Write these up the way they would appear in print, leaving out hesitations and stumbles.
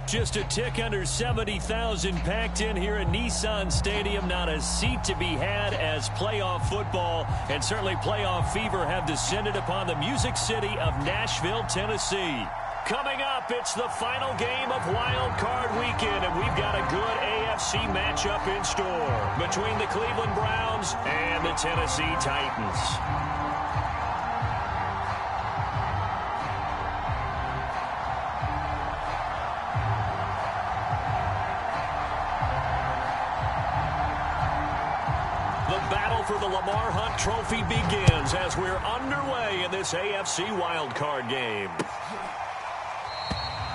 Just a tick under 70,000 packed in here at Nissan Stadium. Not a seat to be had as playoff football and certainly playoff fever have descended upon the Music City of Nashville, Tennessee. Coming up, it's the final game of Wild Card Weekend, and we've got a good AFC matchup in store between the Cleveland Browns and the Tennessee Titans. For the Lamar Hunt Trophy begins as we're underway in this AFC wildcard game.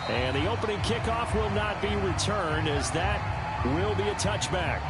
And the opening kickoff will not be returned as that will be a touchback.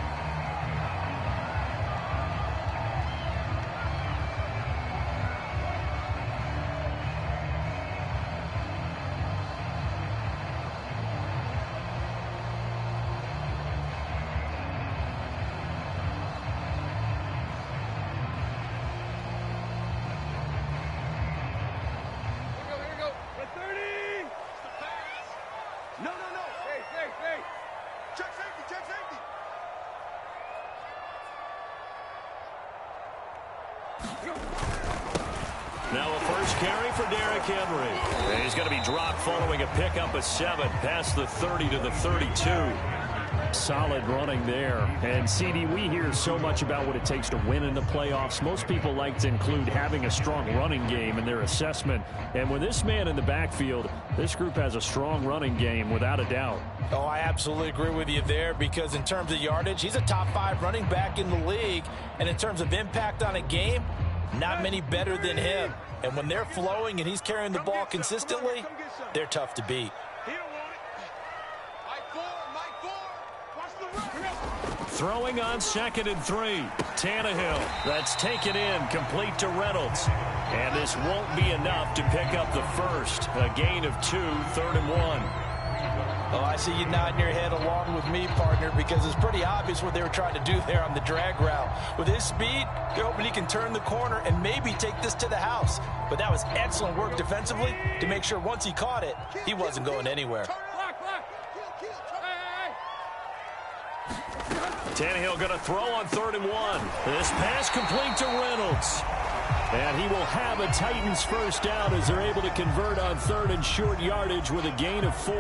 Now a first carry for Derrick Henry. And he's going to be dropped following a pickup of 7 past the 30 to the 32. Solid running there. And, CD, we hear so much about what it takes to win in the playoffs. Most people like to include having a strong running game in their assessment. And with this man in the backfield, this group has a strong running game without a doubt. Oh, I absolutely agree with you there because in terms of yardage, he's a top 5 running back in the league. And in terms of impact on a game, not many better than him. And when they're flowing and he's carrying the ball consistently, they're tough to beat. Throwing on 2nd and 3. Tannehill. That's taken in, complete to Reynolds. And this won't be enough to pick up the first. A gain of 2, 3rd and 1. Oh, I see you nodding your head along with me, partner, because it's pretty obvious what they were trying to do there on the drag route. With his speed, they're hoping he can turn the corner and maybe take this to the house. But that was excellent work defensively to make sure once he caught it, he wasn't going anywhere. Tannehill going to throw on 3rd and 1. This pass complete to Reynolds. And he will have a Titans first down as they're able to convert on 3rd and short yardage with a gain of 4.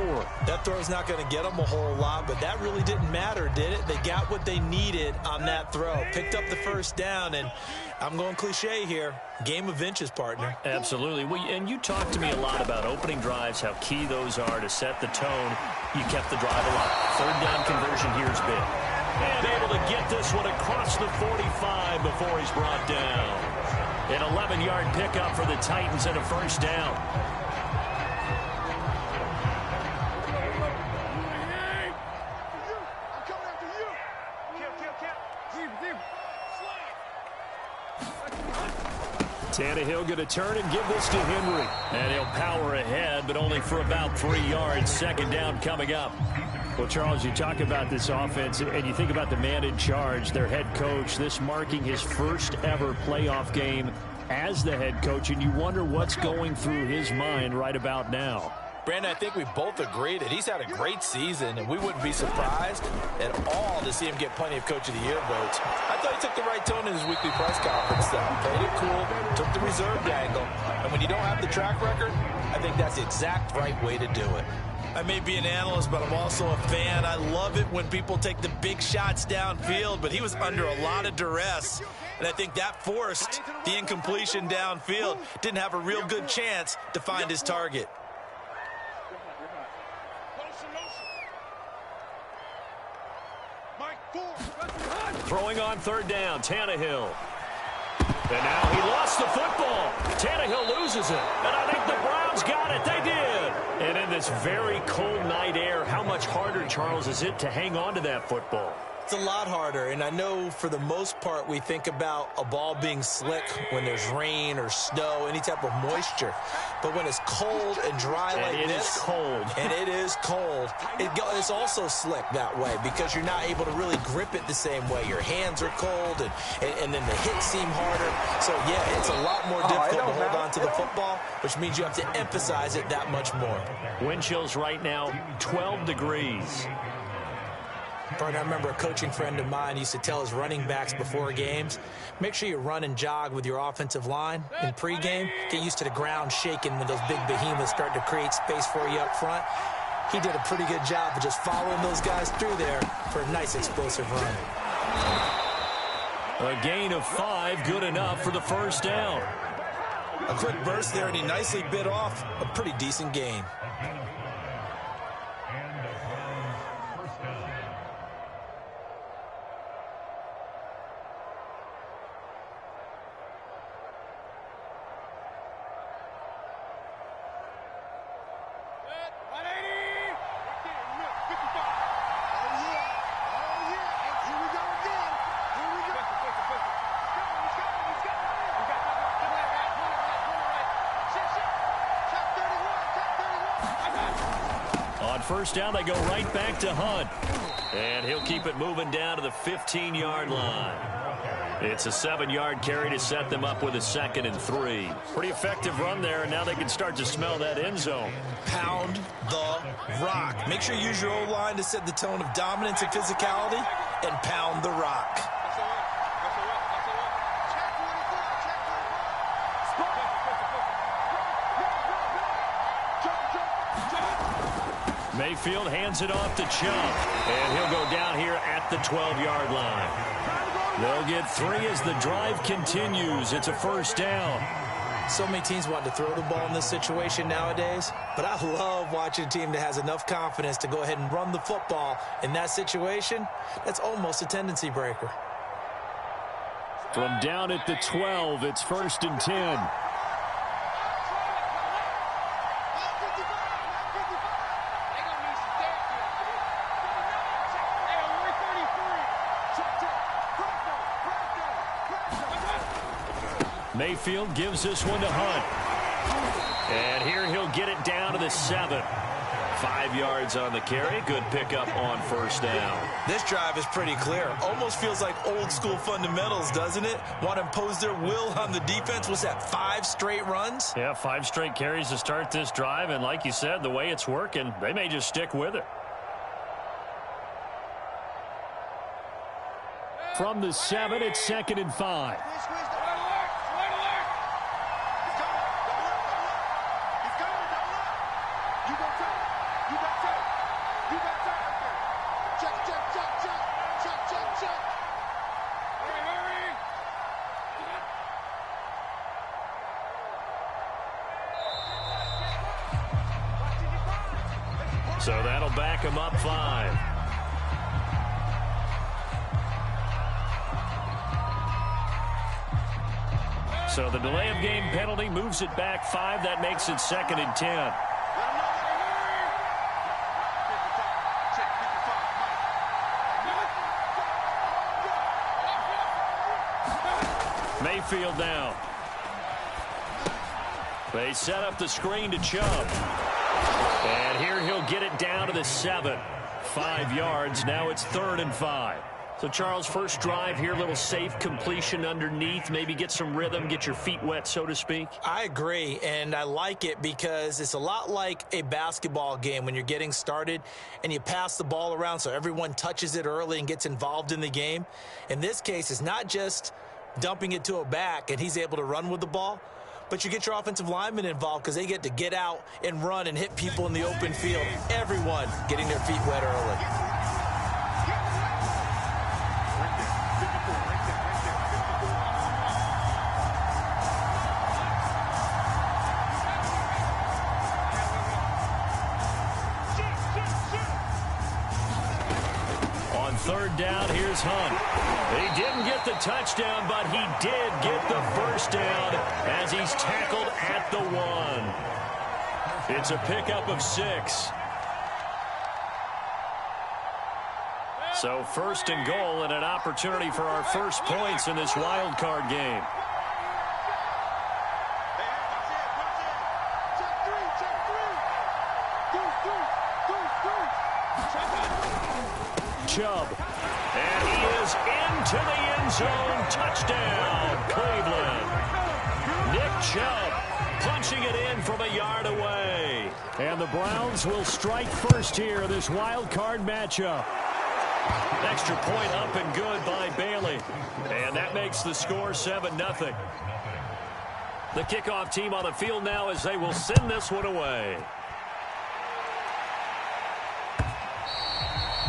That throw's not going to get them a whole lot, but that really didn't matter, did it? They got what they needed on that throw. Picked up the first down, and I'm going cliche here. Game of inches, partner. Absolutely. And you talked to me a lot about opening drives, how key those are to set the tone. You kept the drive alive. 3rd down conversion here is big. And able to get this one across the 45 before he's brought down. An 11-yard pickup for the Titans and a first down. Tannehill going to turn and give this to Henry. And he'll power ahead, but only for about 3 yards. 2nd down coming up. Well, Charles, you talk about this offense, and you think about the man in charge, their head coach, this marking his first ever playoff game as the head coach, and you wonder what's going through his mind right about now. Brandon, I think we both agree that he's had a great season, and we wouldn't be surprised at all to see him get plenty of Coach of the Year votes. I thought he took the right tone in his weekly press conference, though. Played it cool, took the reserved angle, and when you don't have the track record, I think that's the exact right way to do it. I may be an analyst, but I'm also a fan. I love it when people take the big shots downfield, but he was under a lot of duress, and I think that forced the incompletion downfield. Didn't have a real good chance to find his target. Throwing on 3rd down, Tannehill. And now he lost the football. Tannehill loses it. And I think the Browns got it. They did. And in this very cold night air, how much harder, Charles, is it to hang on to that football? It's a lot harder, and I know for the most part we think about a ball being slick when there's rain or snow, any type of moisture. But when it's cold and dry like this, it's cold. And it is cold, it's also slick that way because you're not able to really grip it the same way. Your hands are cold, and then the hits seem harder. So, yeah, it's a lot more difficult to hold on to the football, which means you have to emphasize it that much more. Wind chills right now, 12 degrees. Bart, I remember a coaching friend of mine used to tell his running backs before games, make sure you run and jog with your offensive line in pregame. Get used to the ground shaking when those big behemoths start to create space for you up front. He did a pretty good job of just following those guys through there for a nice explosive run. A gain of 5, good enough for the first down. A quick burst there, and he nicely bit off a pretty decent gain. First down, they go right back to Hunt. And he'll keep it moving down to the 15-yard line. It's a 7-yard carry to set them up with a 2nd and 3. Pretty effective run there, and now they can start to smell that end zone. Pound the rock. Make sure you use your O-line to set the tone of dominance and physicality, and pound the rock. Mayfield hands it off to Chubb, and he'll go down here at the 12-yard line. They'll get 3 as the drive continues. It's a first down. So many teams want to throw the ball in this situation nowadays, but I love watching a team that has enough confidence to go ahead and run the football in that situation. That's almost a tendency breaker. From down at the 12, it's 1st and 10. Mayfield gives this one to Hunt. And here he'll get it down to the 7. 5 yards on the carry. Good pickup on first down. This drive is pretty clear. Almost feels like old school fundamentals, doesn't it? Want to impose their will on the defense. What's that, 5 straight runs? Yeah, 5 straight carries to start this drive. And like you said, the way it's working, they may just stick with it. From the 7, it's 2nd and 5. So that'll back him up 5. So the delay of game penalty moves it back 5. That makes it 2nd and 10. Mayfield down. They set up the screen to Chubb. And here he'll get it down to the 7. 5 yards. Now it's 3rd and 5. So, Charles, first drive here, little safe completion underneath. Maybe get some rhythm, get your feet wet, so to speak. I agree, and I like it because it's a lot like a basketball game when you're getting started and you pass the ball around so everyone touches it early and gets involved in the game. In this case, it's not just dumping it to a back and he's able to run with the ball, but you get your offensive linemen involved because they get to get out and run and hit people in the open field. Everyone getting their feet wet early. On 3rd down, here's Hunt. He didn't get the touchdown, but he did get the first down as he's tackled at the 1. It's a pickup of 6. So first and goal and an opportunity for our first points in this wild card game. Chubb. And he is into the end zone. Touchdown, Cleveland. Nick Chubb punching it in from a yard away. And the Browns will strike first here in this wild card matchup. Extra point up and good by Bailey. And that makes the score 7-0. The kickoff team on the field now as they will send this one away.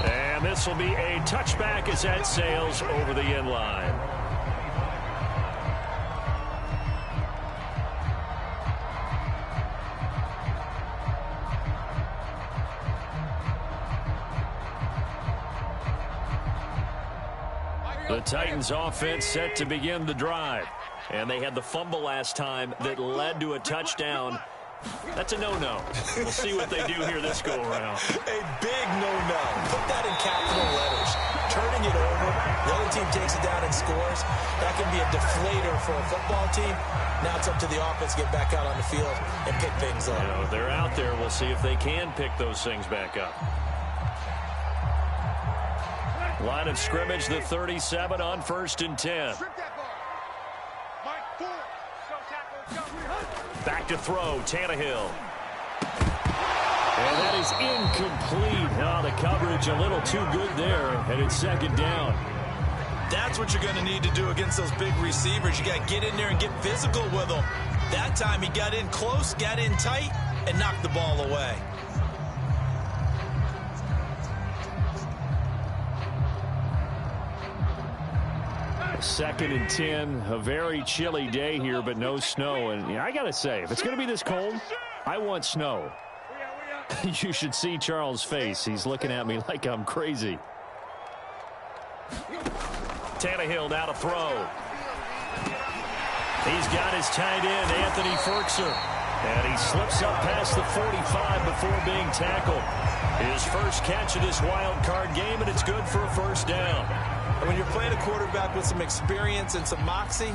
And this will be a touchback as that sails over the end line. The Titans offense set to begin the drive. And they had the fumble last time that led to a touchdown. That's a no-no. We'll see what they do here this go-around. A big no-no. Put that in capital letters. Turning it over, the other team takes it down and scores. That can be a deflator for a football team. Now it's up to the offense to get back out on the field and pick things up. You know, they're out there. We'll see if they can pick those things back up. Line of scrimmage, the 37 on 1st and 10. Back to throw, Tannehill. And that is incomplete. Oh, the coverage a little too good there, and it's second down. That's what you're going to need to do against those big receivers. You got to get in there and get physical with them. That time he got in close, got in tight, and knocked the ball away. Second and 10, a very chilly day here, but no snow. And I got to say, if it's going to be this cold, I want snow. You should see Charles' face. He's looking at me like I'm crazy. Tannehill now to throw. He's got his tight end, Anthony Ferkser. And he slips up past the 45 before being tackled. His first catch of this wild card game, and it's good for a first down. And when you're playing a quarterback with some experience and some moxie,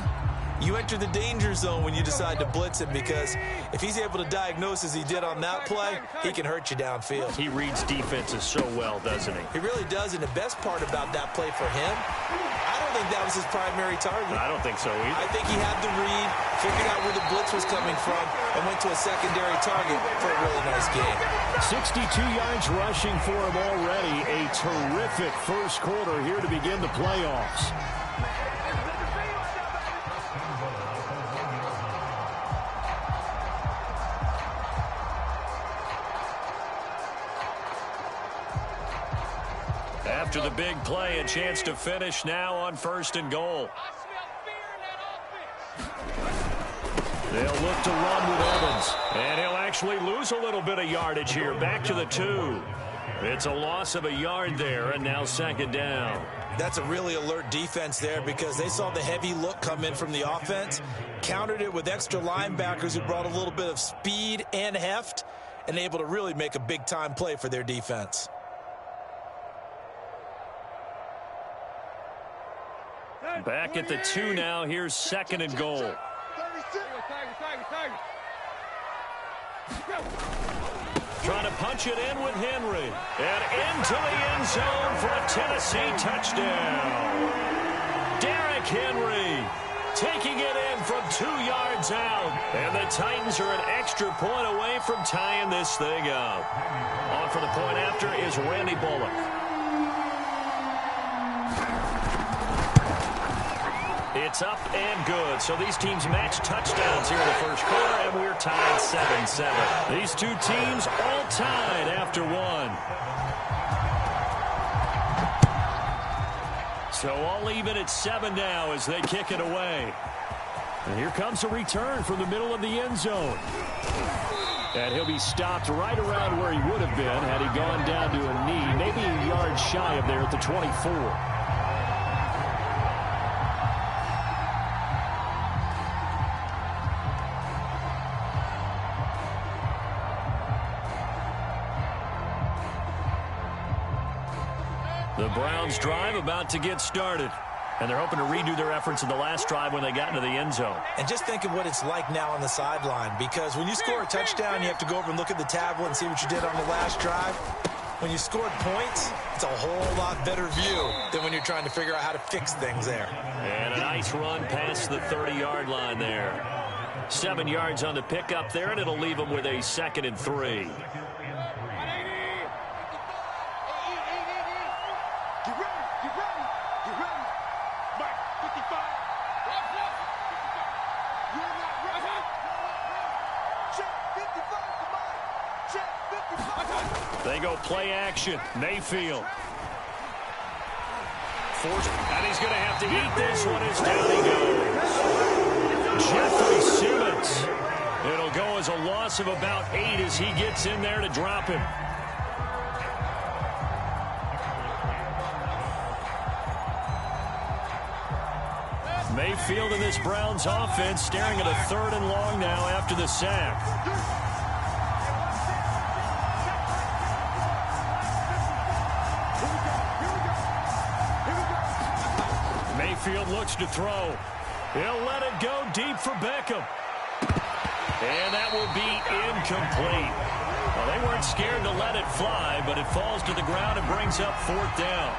you enter the danger zone when you decide to blitz him, because if he's able to diagnose as he did on that play, he can hurt you downfield. He reads defenses so well, doesn't he? He really does, and the best part about that play for him, I don't think that was his primary target. I don't think so either. I think he had the read, figured out where the blitz was coming from, and went to a secondary target for a really nice game. 62 yards rushing for him already. A terrific first quarter here to begin the playoffs. After the big play, a chance to finish now on 1st and goal. They'll look to run with Evans. And he'll actually lose a little bit of yardage here. Back to the 2. It's a loss of a yard there, and now second down. That's a really alert defense there, because they saw the heavy look come in from the offense, countered it with extra linebackers who brought a little bit of speed and heft, and able to really make a big-time play for their defense. Back at the 2 now. Here's 2nd and goal. Trying to punch it in with Henry. And into the end zone for a Tennessee touchdown. Derrick Henry taking it in from 2 yards out. And the Titans are an extra point away from tying this thing up. On for the point after is Randy Bullock. It's up and good. So these teams match touchdowns here in the first quarter, and we're tied 7-7. These two teams all tied after one. So all even at 7 now as they kick it away. And here comes a return from the middle of the end zone. And he'll be stopped right around where he would have been had he gone down to a knee, maybe a yard shy of there at the 24. The The Browns drive about to get started. And they're hoping to redo their efforts in the last drive when they got into the end zone. And just think of what it's like now on the sideline, because when you score a touchdown, you have to go over and look at the tablet and see what you did on the last drive. When you scored points, it's a whole lot better view than when you're trying to figure out how to fix things there. And a nice run past the 30-yard line there. 7 yards on the pickup there, and it'll leave them with a 2nd and 3. They go play action. Mayfield. Forced, and he's going to have to eat this one as down he goes. Jeffrey Simmons. It'll go as a loss of about 8 as he gets in there to drop him. Mayfield in this Browns offense staring at a 3rd and long now after the sack. Mayfield looks to throw. He'll let it go deep for Beckham. And that will be incomplete. Well, they weren't scared to let it fly, but it falls to the ground and brings up 4th down.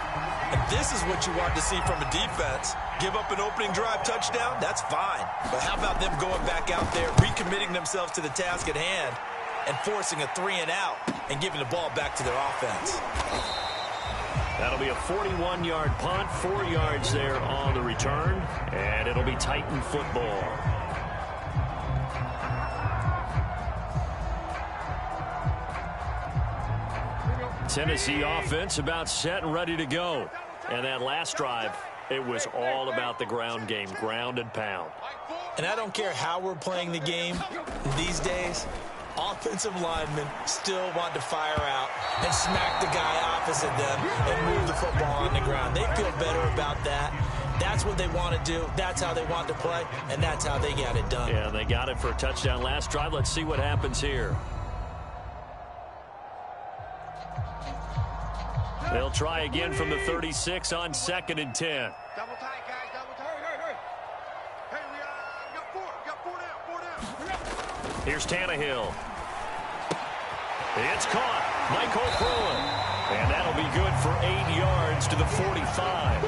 And this is what you want to see from a defense. Give up an opening drive touchdown, that's fine. But how about them going back out there, recommitting themselves to the task at hand, and forcing a 3-and-out and giving the ball back to their offense. That'll be a 41-yard punt, 4 yards there on the return, and it'll be Titan football. Tennessee offense about set and ready to go. And that last drive, it was all about the ground game, ground and pound. And I don't care how we're playing the game these days, offensive linemen still want to fire out and smack the guy opposite them and move the football on the ground. They feel better about that. That's what they want to do. That's how they want to play, and that's how they got it done. Yeah, they got it for a touchdown last drive. Let's see what happens here. They'll try again from the 36 on 2nd and 10. Double tight, guys. Double tight. Hurry. Hey, we got 4 down. Here's Tannehill. It's caught. Michael Pruitt. And that'll be good for 8 yards to the 45.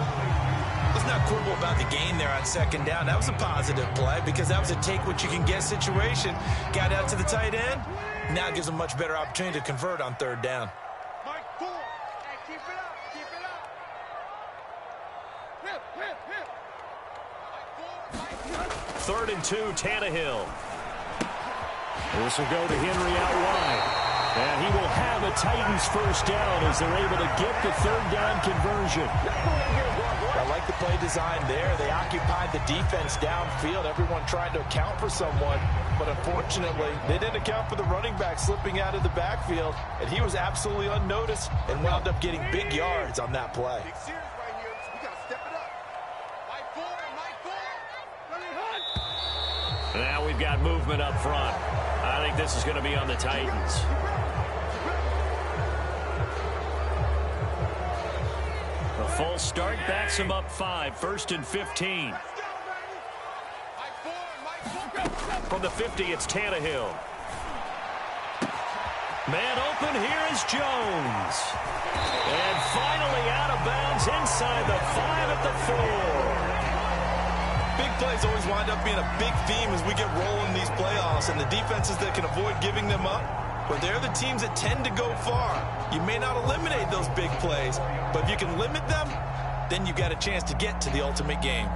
Let's not quibble about the gain there on 2nd down. That was a positive play because that was a take-what-you-can-get situation. Got out to the tight end. Now it gives them a much better opportunity to convert on 3rd down. 3rd and 2, Tannehill. This will go to Henry out wide. And he will have a Titans first down as they're able to get the 3rd down conversion. I like the play design there. They occupied the defense downfield, everyone trying to account for someone. But unfortunately, they didn't account for the running back slipping out of the backfield. And he was absolutely unnoticed and wound up getting big yards on that play. Now we've got movement up front. I think this is going to be on the Titans. A false start backs him up 5, 1st and 15. From the 50, it's Tannehill. Man open, here is Jones. And finally out of bounds inside the 5 at the 4. Big plays always wind up being a big theme as we get rolling these playoffs, and the defenses that can avoid giving them up, well, they're the teams that tend to go far. You may not eliminate those big plays, but if you can limit them, then you got a chance to get to the ultimate game.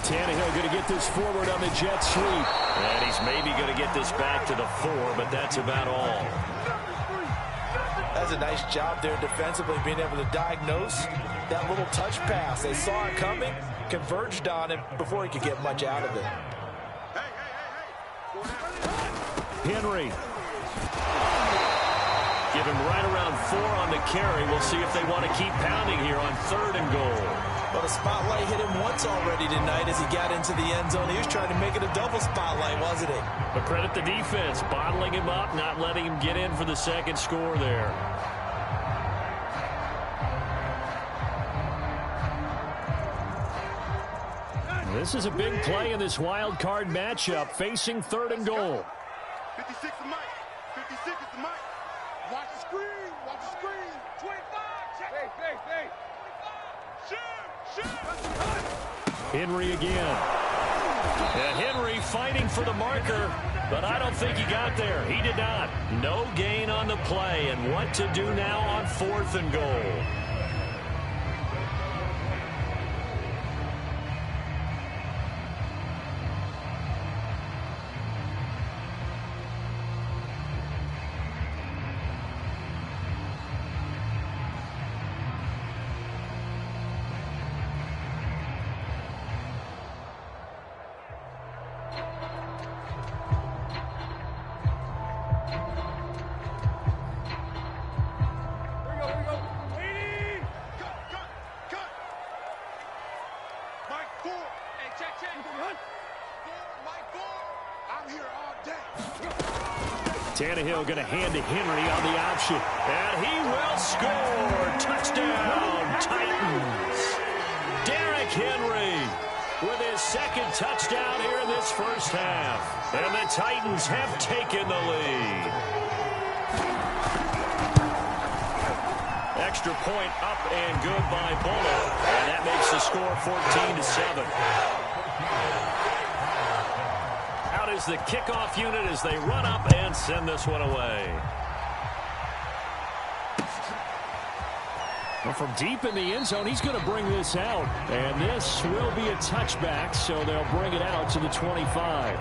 Tannehill going to get this forward on the jet sweep. And he's maybe going to get this back to the 4, but that's about all. That's a nice job there defensively, being able to diagnose that little touch pass. They saw it coming, converged on it before he could get much out of it. Henry. Give him right around 4 on the carry. We'll see if they want to keep pounding here on 3rd and goal. Well, the spotlight hit him once already tonight as he got into the end zone. He was trying to make it a double spotlight, wasn't he? But credit the defense, bottling him up, not letting him get in for the second score there. This is a big play in this wild card matchup, facing 3rd and goal. 56 is Mike. 56 is the Mike. Watch the screen. Watch the screen. 25. Check. Hey. 25. Shoot. Henry again. And Henry fighting for the marker, but I don't think he got there. He did not. No gain on the play, and what to do now on 4th and goal. Tannehill going to hand to Henry on the option. And he will score. Touchdown, Titans. Derrick Henry with his 2nd touchdown here in this first half. And the Titans have taken the lead. Extra point up and good by Bullock. And that makes the score 14-7. Is the kickoff unit as they run up and send this one away. Well, from deep in the end zone, he's going to bring this out. And this will be a touchback, so they'll bring it out to the 25.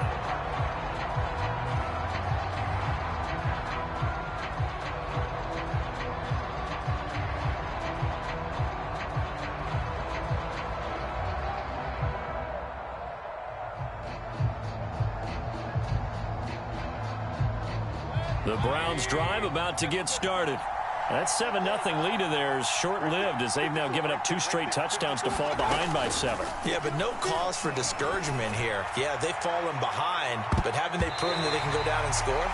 The Browns drive about to get started. That 7-0 lead of theirs short-lived as they've now given up 2 straight touchdowns to fall behind by 7. Yeah, but no cause for discouragement here. Yeah, they've fallen behind, but haven't they proven that they can go down and score?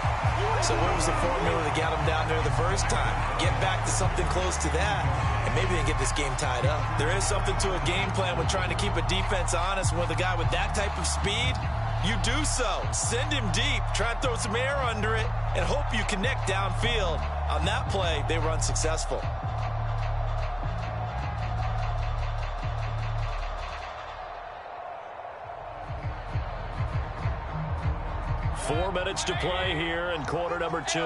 So what was the formula that got them down there the first time? Get back to something close to that, and maybe they can get this game tied up. There is something to a game plan with trying to keep a defense honest. With a guy with that type of speed, you do so. Send him deep. Try and throw some air under it and hope you connect downfield. On that play, they were unsuccessful. Four minutes to play here in quarter number 2. 54 is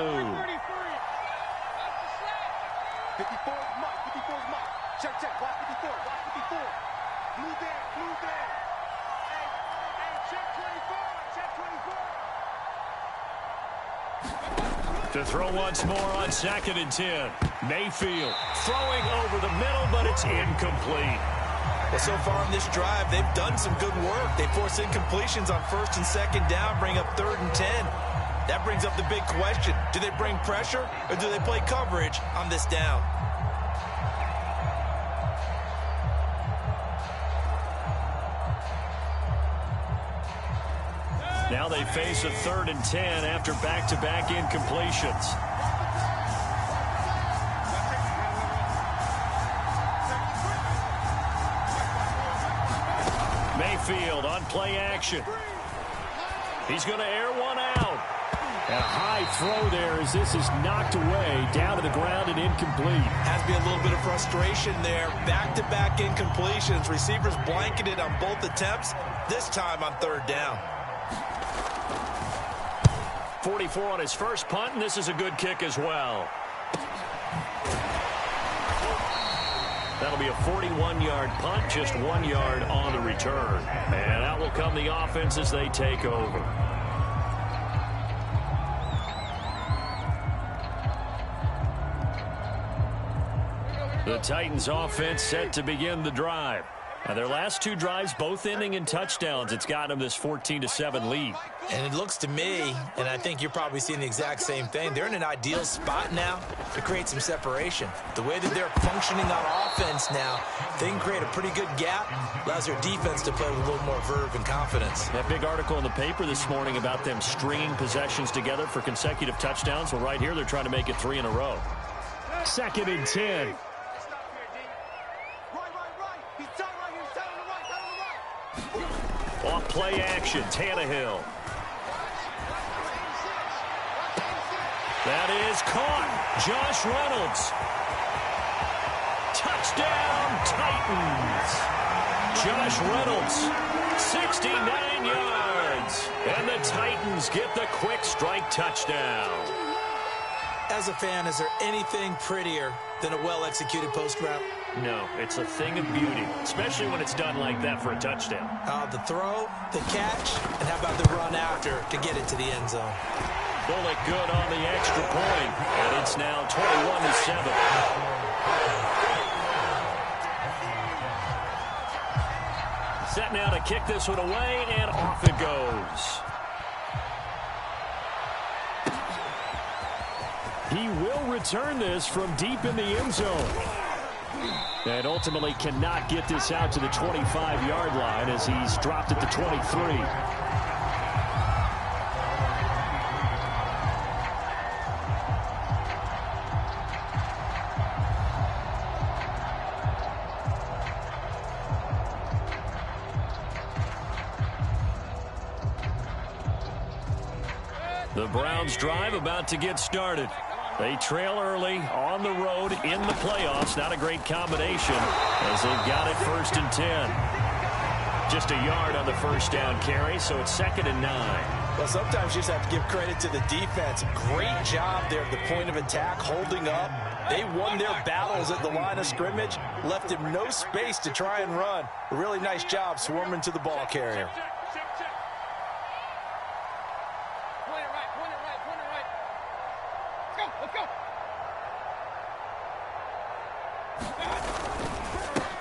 Mike. 54 is Mike. Check. Watch 54. Watch 54. Blue there. Hey, check 24. To throw once more on 2nd and 10. Mayfield throwing over the middle, but it's incomplete. Well, so far in this drive, they've done some good work. They force incompletions on 1st and 2nd down, bring up 3rd and 10. That brings up the big question. Do they bring pressure or do they play coverage on this down? Now they face a 3rd and 10 after back-to-back incompletions. Mayfield on play action. He's going to air one out. And a high throw there as this is knocked away down to the ground and incomplete. Has to be a little bit of frustration there. Back-to-back incompletions. Receivers blanketed on both attempts, this time on 3rd down. 44 on his first punt, and this is a good kick as well. That'll be a 41-yard punt, just 1 yard on the return. And out will come the offense as they take over. The Titans offense set to begin the drive. Now their last two drives, both ending in touchdowns. It's got them this 14-7 lead. And it looks to me, and I think you're probably seeing the exact same thing, they're in an ideal spot now to create some separation. The way that they're functioning on offense now, they can create a pretty good gap, allows their defense to play with a little more verve and confidence. That big article in the paper this morning about them stringing possessions together for consecutive touchdowns. Well, right here, they're trying to make it 3 in a row. 2nd and 10. Off play action, Tannehill. That is caught. Josh Reynolds. Touchdown, Titans. Josh Reynolds, 69 yards. And the Titans get the quick strike touchdown. As a fan, is there anything prettier than a well-executed post route? No, it's a thing of beauty, especially when it's done like that for a touchdown. The throw, the catch, and how about the run after to get it to the end zone? Bullock good on the extra point, and it's now 21-7. Set now to kick this one away, and off it goes. He will return this from deep in the end zone. And ultimately cannot get this out to the 25-yard line as he's dropped at the 23. The Browns drive about to get started. They trail early on the road in the playoffs. Not a great combination as they've got it 1st and 10. Just a yard on the first down carry, so it's 2nd and 9. Well, sometimes you just have to give credit to the defense. Great job there at the point of attack, holding up. They won their battles at the line of scrimmage, left him no space to try and run. A really nice job swarming to the ball carrier.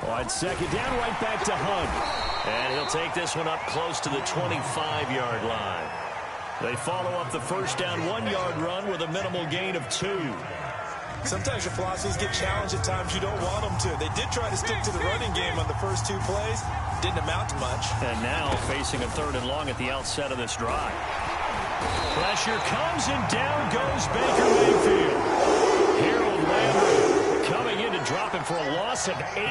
On 2nd down, right back to Hunt. And he'll take this one up close to the 25-yard line. They follow up the first down 1-yard run with a minimal gain of 2. Sometimes your philosophies get challenged at times you don't want them to. They did try to stick to the running game on the first 2 plays. Didn't amount to much. And now facing a 3rd and long at the outset of this drive. Pressure comes and down goes Baker Mayfield. Harold Landry coming in to drop it for a loss of 8.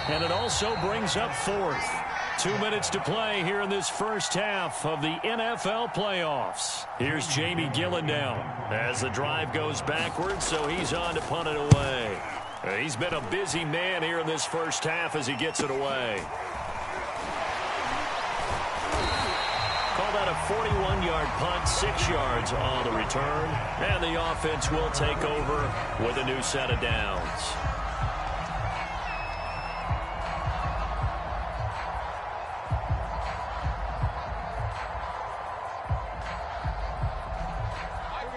And it also brings up 4th. 2 minutes to play here in this first half of the NFL playoffs. Here's Jamie Gillen now as the drive goes backwards, so he's on to punt it away. He's been a busy man here in this first half as he gets it away. Call that a 41-yard punt, 6 yards on the return. And the offense will take over with a new set of downs.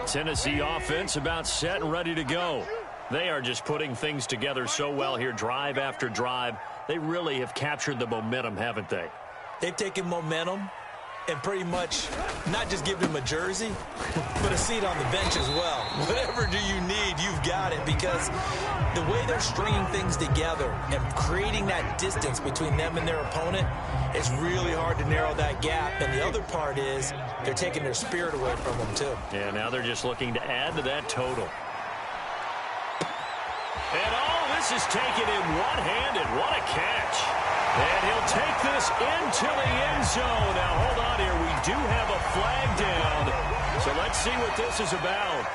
Tennessee offense about set and ready to go. They are just putting things together so well here, drive after drive. They really have captured the momentum, haven't they? They've taken momentum and pretty much not just given him a jersey, but a seat on the bench as well. Whatever do you need, you've got it, because the way they're stringing things together and creating that distance between them and their opponent, it's really hard to narrow that gap. And the other part is they're taking their spirit away from them, too. Yeah, now they're just looking to add to that total. And all this is taken in one-handed. What a catch. And he'll take this into the end zone. Now, hold on here. We do have a flag down. So let's see what this is about.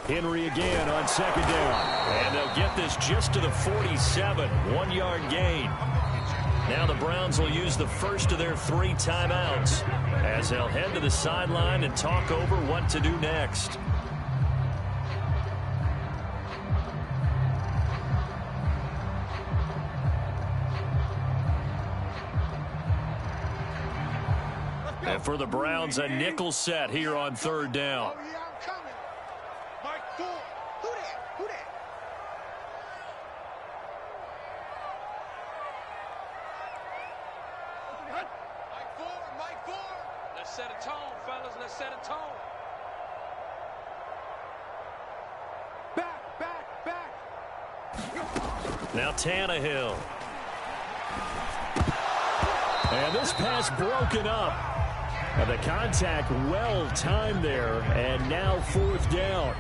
Henry again on 2nd down. And they'll get this just to the 47. 1-yard gain. Now the Browns will use the first of their 3 timeouts as they'll head to the sideline and talk over what to do next. And for the Browns, a nickel set here on 3rd down. Oh, yeah, I'm coming. Mike 4. Who that? Who that? Mike 4, Mike 4. Let's set a tone, fellas. Let's set a tone. Back. Now Tannehill. And this pass broken up. And the contact well timed there. And now 4th down.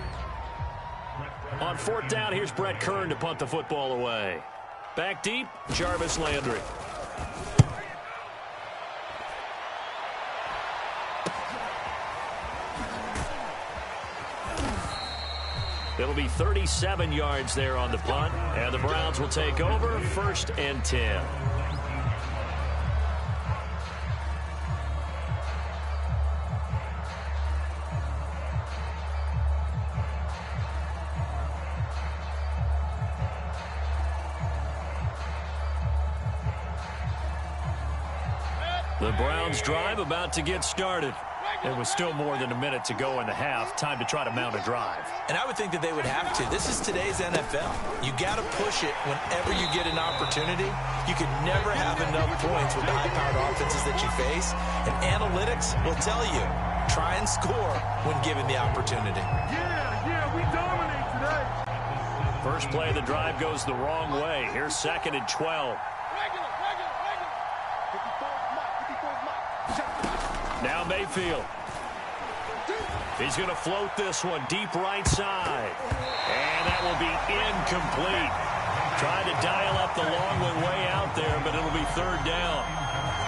On 4th down, here's Brett Kern to punt the football away. Back deep, Jarvis Landry. It'll be 37 yards there on the punt. And the Browns will take over 1st and 10. The Browns drive about to get started. There was still more than a minute to go in the half. Time to try to mount a drive. And I would think that they would have to. This is today's NFL. You got to push it whenever you get an opportunity. You can never have enough points with the high-powered offenses that you face. And analytics will tell you, try and score when given the opportunity. Yeah, we dominate today. First play of the drive goes the wrong way. Here's 2nd and 12. Now Mayfield. He's going to float this one deep right side. And that will be incomplete. Trying to dial up the long one way out there, but it'll be 3rd down.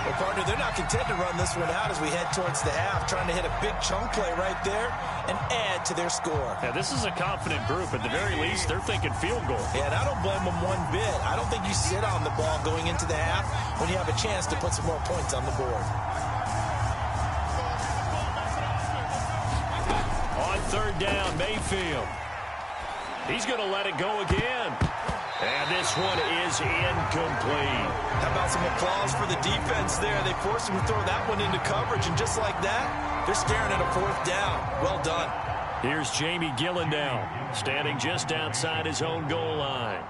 Well, partner, they're not content to run this one out as we head towards the half, trying to hit a big chunk play right there and add to their score. Now, this is a confident group. At the very least, they're thinking field goal. Yeah, and I don't blame them one bit. I don't think you sit on the ball going into the half when you have a chance to put some more points on the board. On 3rd down, Mayfield. He's going to let it go again. And this one is incomplete. How about some applause for the defense there? They forced him to throw that one into coverage, and just like that, they're staring at a 4th down. Well done. Here's Jamie Gillen now, standing just outside his own goal line.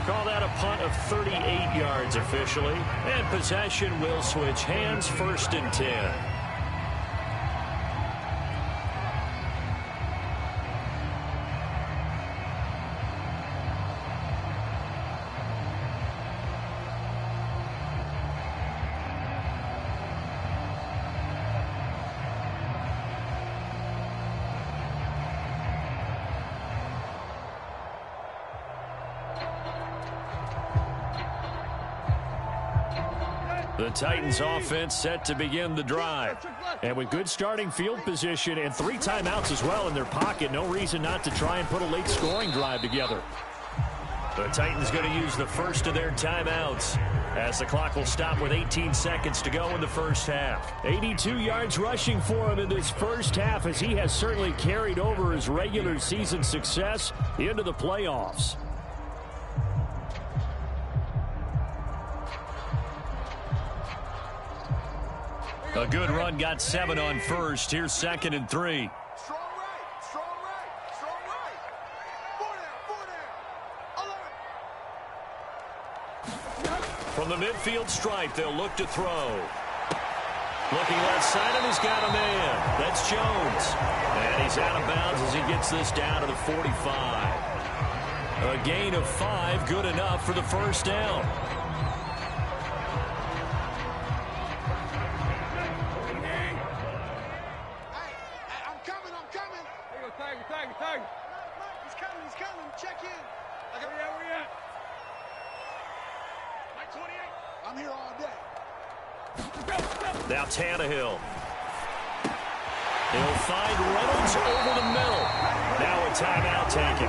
Call that a punt of 38 yards officially. And possession will switch hands, 1st and 10. The Titans offense set to begin the drive. And with good starting field position and 3 timeouts as well in their pocket, no reason not to try and put a late scoring drive together. The Titans going to use the first of their timeouts as the clock will stop with 18 seconds to go in the first half. 82 yards rushing for him in this first half as he has certainly carried over his regular season success into the playoffs. A good run, got 7 on first. Here's 2nd and 3. Strong right. 4 down. From the midfield stripe, they'll look to throw. Looking left side, and he's got a man. That's Jones. And he's out of bounds as he gets this down to the 45. A gain of 5, good enough for the 1st down. He's coming. Check in. Where you at? Mike 28. I'm here all day. Now Tannehill. He'll find Reynolds over the middle. Now a timeout taken.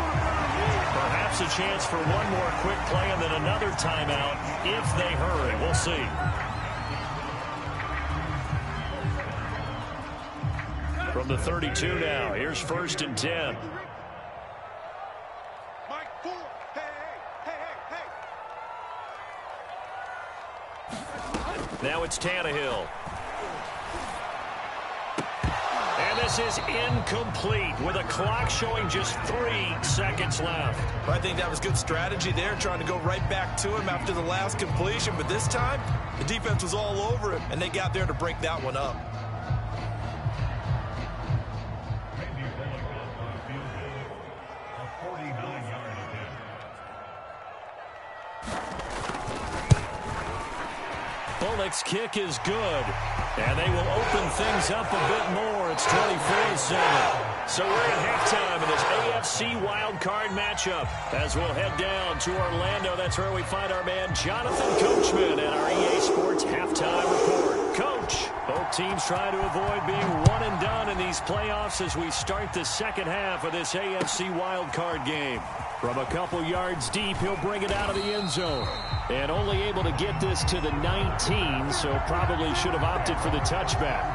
Perhaps a chance for one more quick play and then another timeout if they hurry. We'll see. From the 32 now, here's 1st and 10. Now it's Tannehill. And this is incomplete with a clock showing just 3 seconds left. I think that was good strategy there, trying to go right back to him after the last completion. But this time, the defense was all over him, and they got there to break that one up. Bullock's kick is good, and they will open things up a bit more. It's 24-7. So we're at halftime in this AFC Wildcard matchup. As we'll head down to Orlando, that's where we find our man Jonathan Coachman at our EA Sports Halftime Report. Coach, both teams trying to avoid being one and done in these playoffs as we start the second half of this AFC Wildcard game. From a couple yards deep, he'll bring it out of the end zone. And only able to get this to the 19, so probably should have opted for the touchback.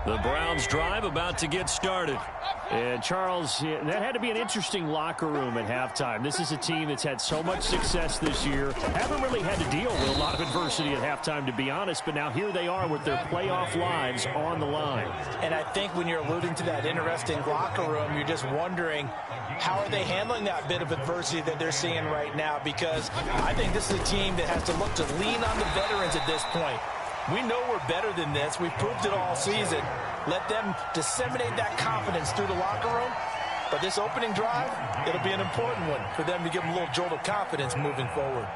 The Browns drive about to get started. And Charles, that had to be an interesting locker room at halftime. This is a team that's had so much success this year. Haven't really had to deal with a lot of adversity at halftime, to be honest. But now here they are with their playoff lives on the line. And I think when you're alluding to that interesting locker room, you're just wondering how are they handling that bit of adversity that they're seeing right now? Because I think this is a team that has to look to lean on the veterans at this point. We know we're better than this. We've proved it all season. Let them disseminate that confidence through the locker room. But this opening drive, it'll be an important one for them to give them a little jolt of confidence moving forward.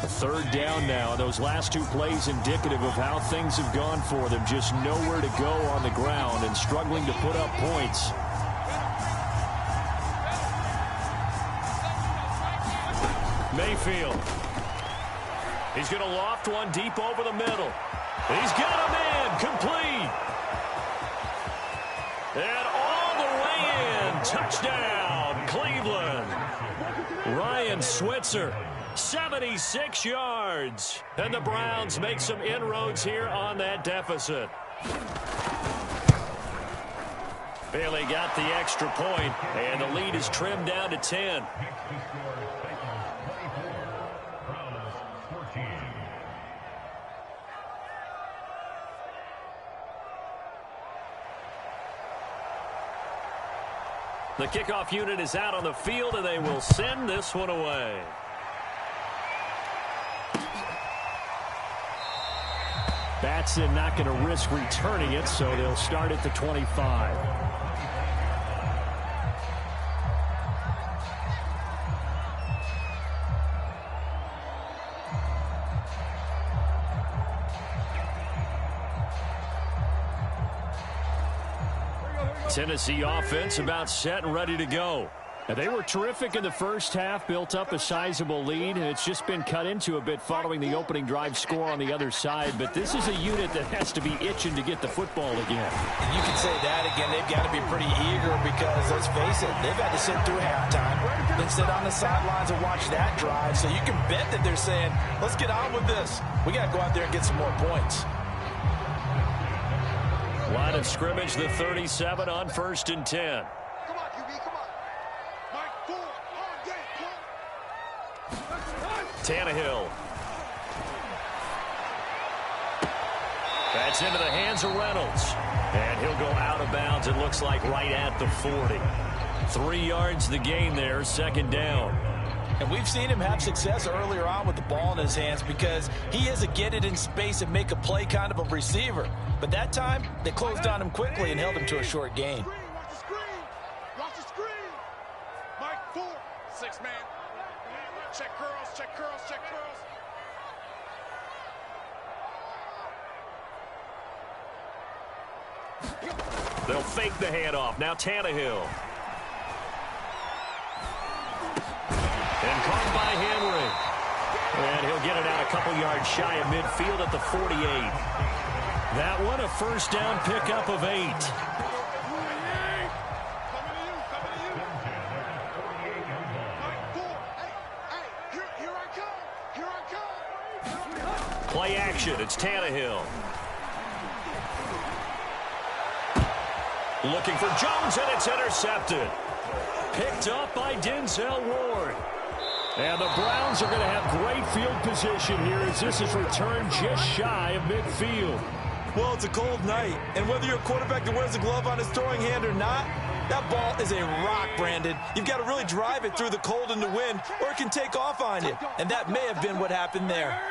Third down now. Those last 2 plays indicative of how things have gone for them. Just nowhere to go on the ground and struggling to put up points. Mayfield. He's going to loft one deep over the middle. He's got a man complete. And all the way in. Touchdown, Cleveland. Ryan Switzer. 76 yards. And the Browns make some inroads here on that deficit. Bailey got the extra point, and the lead is trimmed down to 10. The kickoff unit is out on the field, and they will send this one away. Batson not going to risk returning it, so they'll start at the 25. Tennessee offense about set and ready to go. And they were terrific in the first half, built up a sizable lead, and it's just been cut into a bit following the opening drive score on the other side. But this is a unit that has to be itching to get the football again. And you can say that again. They've got to be pretty eager because, let's face it, they've had to sit through halftime, then sit on the sidelines and watch that drive. So you can bet that they're saying, let's get on with this. We got to go out there and get some more points. Line of scrimmage, the 37 on 1st and 10. Tannehill. That's into the hands of Reynolds. And he'll go out of bounds, it looks like, right at the 40. 3 yards the gain there, 2nd down. And we've seen him have success earlier on with the ball in his hands because he is a get it in space and make a play kind of a receiver. But that time, they closed on him quickly and held him to a short gain. 6 man. Check curls, check curls, check curls. They'll fake the handoff. Now Tannehill. And caught by Henry. And he'll get it out a couple yards shy of midfield at the 48. That one a first down pickup of 8. Play action. It's Tannehill. Looking for Jones, and it's intercepted. Picked up by Denzel Ward. And the Browns are going to have great field position here as this is returned just shy of midfield. Well, it's a cold night, and whether you're a quarterback that wears a glove on his throwing hand or not, that ball is a rock, Brandon. You've got to really drive it through the cold and the wind, or it can take off on you. And that may have been what happened there.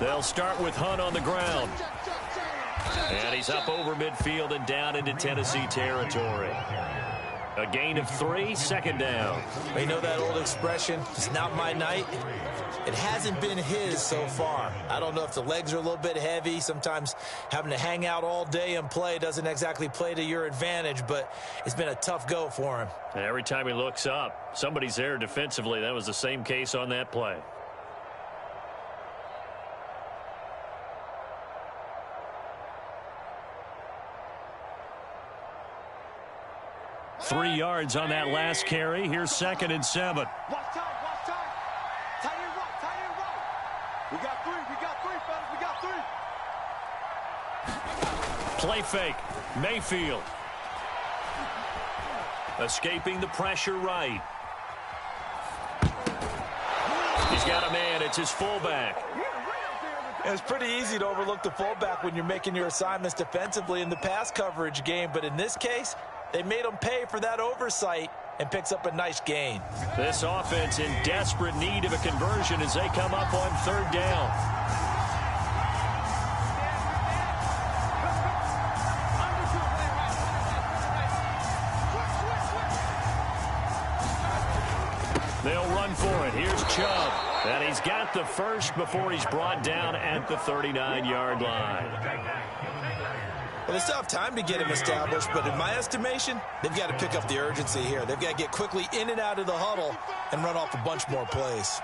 They'll start with Hunt on the ground. And he's up over midfield and down into Tennessee territory. A gain of 3, second down. You know that old expression, it's not my night? It hasn't been his so far. I don't know if the legs are a little bit heavy. Sometimes having to hang out all day and play doesn't exactly play to your advantage, but it's been a tough go for him. And every time he looks up, somebody's there defensively. That was the same case on that play. Three yards on that last carry. Here's 2nd and 7. Watch time, watch time. Tight end right, tight end right. We got 3, fellas, we got 3. Play fake. Mayfield. Escaping the pressure right. He's got a man. It's his fullback. It's pretty easy to overlook the fullback when you're making your assignments defensively in the pass coverage game, but in this case, they made him pay for that oversight and picks up a nice gain. This offense in desperate need of a conversion as they come up on 3rd down. They'll run for it. Here's Chubb. And he's got the first before he's brought down at the 39-yard line. Well, they still have time to get him established, but in my estimation, they've got to pick up the urgency here. They've got to get quickly in and out of the huddle and run off a bunch more plays.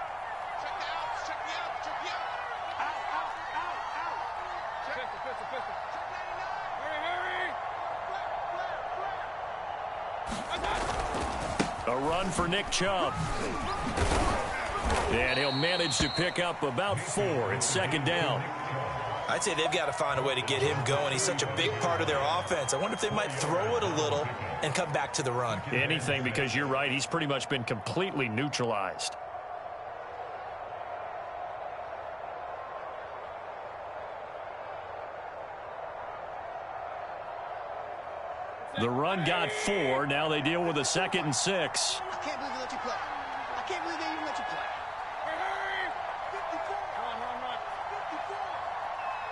A run for Nick Chubb. And he'll manage to pick up about 4. It's 2nd down. I'd say they've got to find a way to get him going. He's such a big part of their offense. I wonder if they might throw it a little and come back to the run. Anything, because you're right. He's pretty much been completely neutralized. The run got 4. Now they deal with a 2nd and 6. I can't believe they let you play. I can't believe they even let you play. 54. Run. 54.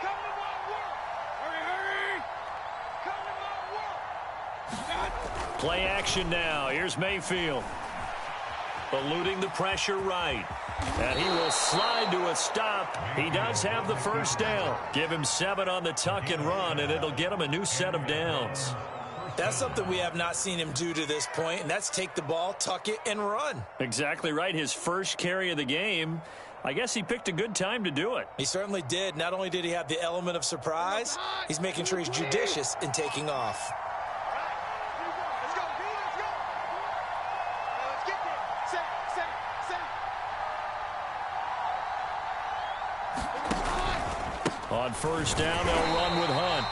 Come to my work. Hurry. Come to my work. Play action now. Here's Mayfield. Eluding the pressure right. And he will slide to a stop. He does have the first down. Give him 7 on the tuck and run, and it'll get him a new set of downs. That's something we have not seen him do to this point, and that's take the ball, tuck it, and run. Exactly right. His first carry of the game. I guess he picked a good time to do it. He certainly did. Not only did he have the element of surprise, he's making sure he's judicious in taking off. Let's go. Let's get there. Set. On first down, they'll run with Hunt.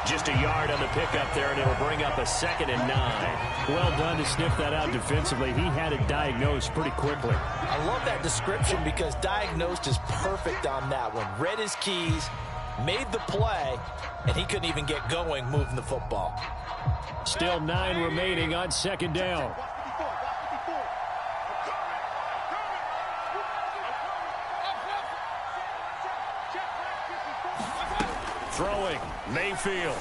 Just a yard on the pickup there, and it'll bring up a 2nd and 9. Well done to sniff that out defensively. He had it diagnosed pretty quickly. I love that description because diagnosed is perfect on that one. Read his keys, made the play, and he couldn't even get going moving the football. Still 9 remaining on 2nd down. Throwing, Mayfield.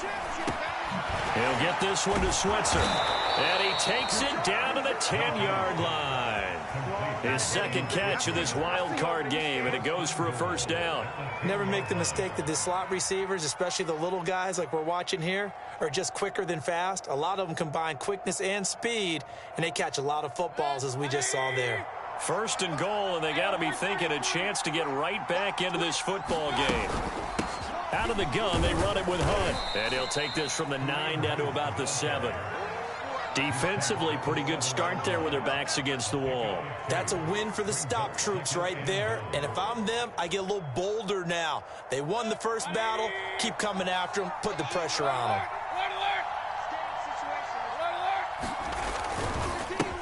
He'll get this one to Switzer. And he takes it down to the 10-yard line. His second catch of this wild card game, and it goes for a first down. Never make the mistake that the slot receivers, especially the little guys like we're watching here, are just quicker than fast. A lot of them combine quickness and speed, and they catch a lot of footballs, as we just saw there. First and goal, and they got to be thinking a chance to get right back into this football game. Out of the gun, they run it with Hunt. And he'll take this from the 9 down to about the 7. Defensively, pretty good start there with their backs against the wall. That's a win for the stop troops right there. And if I'm them, I get a little bolder now. They won the first battle. Keep coming after them. Put the pressure on them.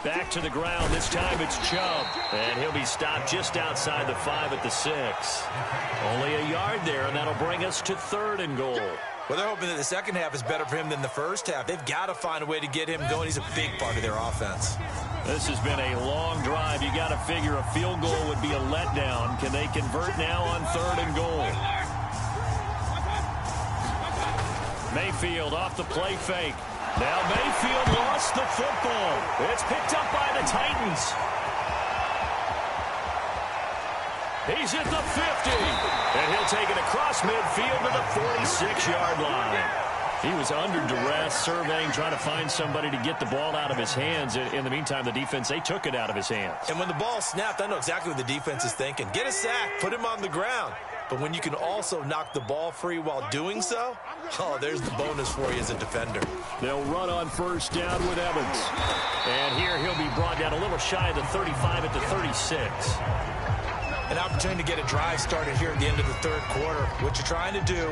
Back to the ground. This time it's Chubb. And he'll be stopped just outside the 5 at the 6. Only a yard there, and that'll bring us to 3rd and goal. Well, they're hoping that the second half is better for him than the first half. They've got to find a way to get him going. He's a big part of their offense. This has been a long drive. You got to figure a field goal would be a letdown. Can they convert now on 3rd and goal? Mayfield off the play fake. Now Mayfield lost the football. It's picked up by the Titans. He's at the 50, and he'll take it across midfield to the 46-yard line. He was under duress, surveying, trying to find somebody to get the ball out of his hands. In the meantime, the defense, they took it out of his hands. And when the ball snapped, I know exactly what the defense is thinking. Get a sack, put him on the ground. But when you can also knock the ball free while doing so, oh, there's the bonus for you as a defender. They'll run on first down with Evans. And here he'll be brought down a little shy of the 35 at the 36. An opportunity to get a drive started here at the end of the third quarter. What you're trying to do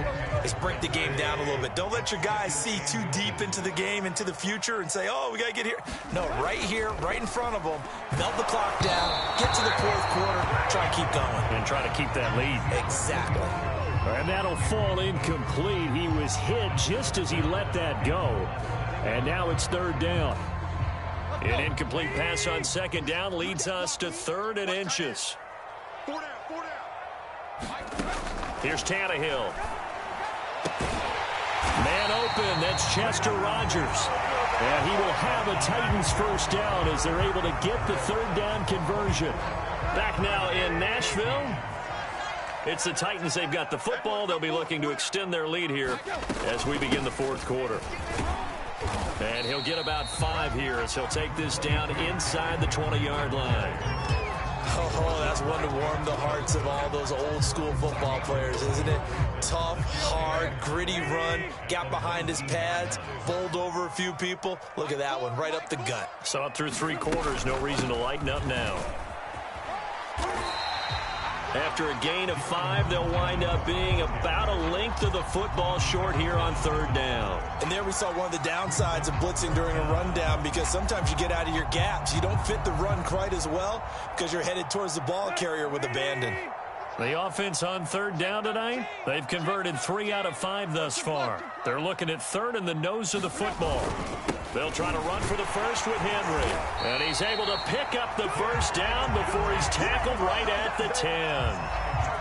is break the game down a little bit. Don't let your guys see too deep into the game, into the future, and say, oh, we got to get here. No, right here, right in front of them, melt the clock down, get to the fourth quarter, try to keep going. And try to keep that lead. Exactly. And that'll fall incomplete. He was hit just as he let that go. And now it's 3rd down. An incomplete pass on 2nd down leads us to 3rd and inches. 4 down, 4 down. Here's Tannehill. Man open, that's Chester Rogers. And he will have a Titans first down as they're able to get the 3rd down conversion. Back now in Nashville. It's the Titans. They've got the football. They'll be looking to extend their lead here as we begin the 4th quarter. And he'll get about 5 here as he'll take this down inside the 20-yard line. Oh, that's one to warm the hearts of all those old school football players, isn't it? Tough, hard, gritty run, got behind his pads, bowled over a few people. Look at that one, right up the gut. Saw it through 3 quarters, no reason to lighten up now. After a gain of 5, they'll wind up being about a length of the football short here on 3rd down. And there we saw one of the downsides of blitzing during a rundown, because sometimes you get out of your gaps. You don't fit the run quite as well because you're headed towards the ball carrier with abandon. The offense on 3rd down tonight, they've converted 3 out of 5 thus far. They're looking at 3rd and the nose of the football. They'll try to run for the first with Henry. And he's able to pick up the first down before he's tackled right at the 10.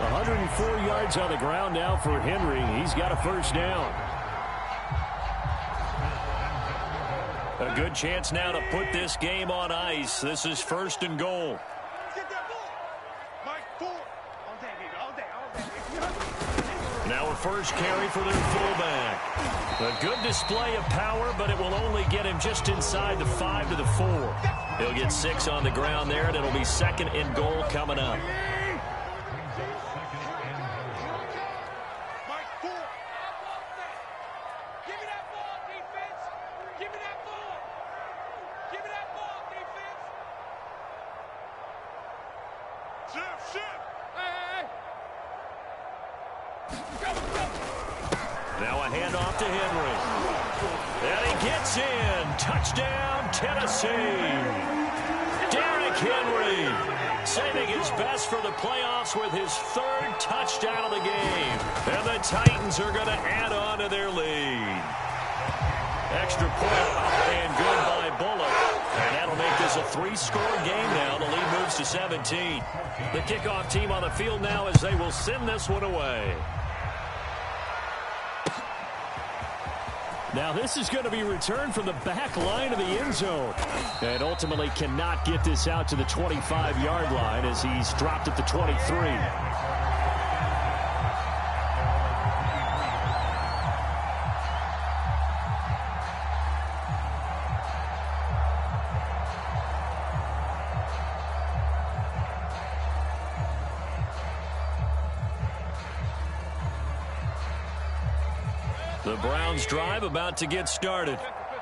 104 yards on the ground now for Henry. He's got a first down. A good chance now to put this game on ice. This is 1st and goal. Now a first carry for their fullback. A good display of power, but it will only get him just inside the 5 to the 4. He'll get 6 on the ground there, and it'll be 2nd and goal coming up. Now a handoff to Henry. And he gets in. Touchdown, Tennessee. Derrick Henry saving his best for the playoffs with his 3rd touchdown of the game. And the Titans are going to add on to their lead. Extra point and good by Bullock. And that'll make this a 3-score game now. The lead moves to 17. The kickoff team on the field now as they will send this one away. Now this is going to be returned from the back line of the end zone. And ultimately cannot get this out to the 25-yard line as he's dropped at the 23. The Browns drive about to get started.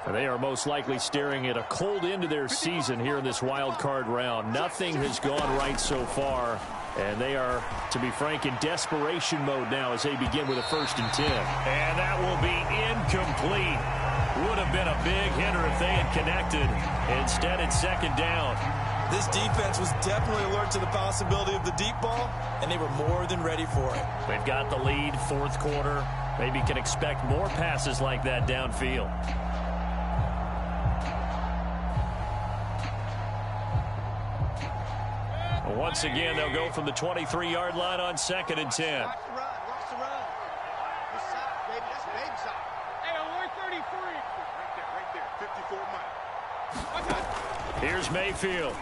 They are most likely staring at a cold end of their season here in this wild card round. Nothing has gone right so far, and they are, to be frank, in desperation mode now as they begin with a 1st and 10. And that will be incomplete. Would have been a big hitter if they had connected. Instead, it's 2nd down. This defense was definitely alert to the possibility of the deep ball, and they were more than ready for it. They've got the lead, 4th quarter. Maybe can expect more passes like that downfield. Once again, they'll go from the 23-yard line on 2nd and 10. Watch the run. Watch the run. This side, baby. That's baby side. Hey, alert 33. Right there. 54 Mike. Here's Mayfield.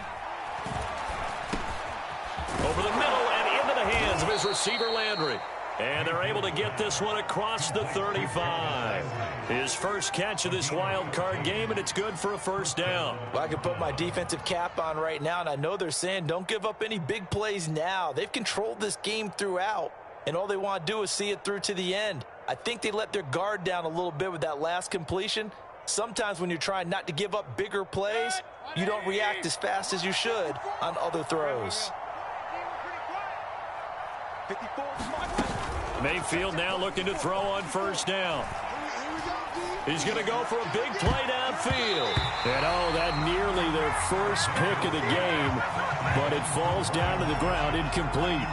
Over the middle and into the hands of his receiver, Landry. And they're able to get this one across the 35. His first catch of this wild card game, and it's good for a 1st down. Well, I can put my defensive cap on right now, and I know they're saying don't give up any big plays now. They've controlled this game throughout, and all they want to do is see it through to the end. I think they let their guard down a little bit with that last completion. Sometimes when you're trying not to give up bigger plays, you don't react as fast as you should on other throws. Mayfield now looking to throw on 1st down. He's going to go for a big play downfield. And oh, that nearly their first pick of the game, but it falls down to the ground incomplete.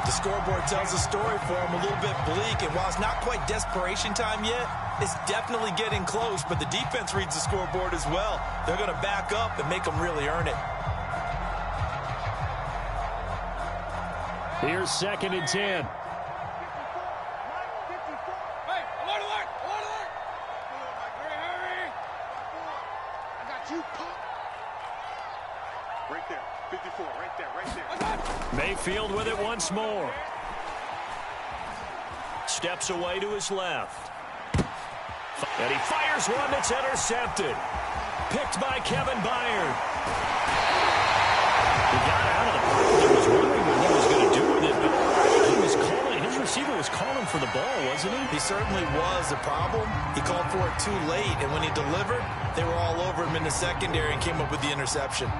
The scoreboard tells a story for him, a little bit bleak, and while it's not quite desperation time yet, it's definitely getting close, but the defense reads the scoreboard as well. They're going to back up and make them really earn it. Here's 2nd and 10. Right there. 54. Right there. Mayfield with it once more. Steps away to his left. And he fires one that's intercepted. Picked by Kevin Byard. He got out of the pocket. He was wondering what he was going to do with it, but he was calling. His receiver was calling for the ball, wasn't he? He certainly was. The problem, he called for it too late, and when he delivered, they were all over him in the secondary and came up with the interception.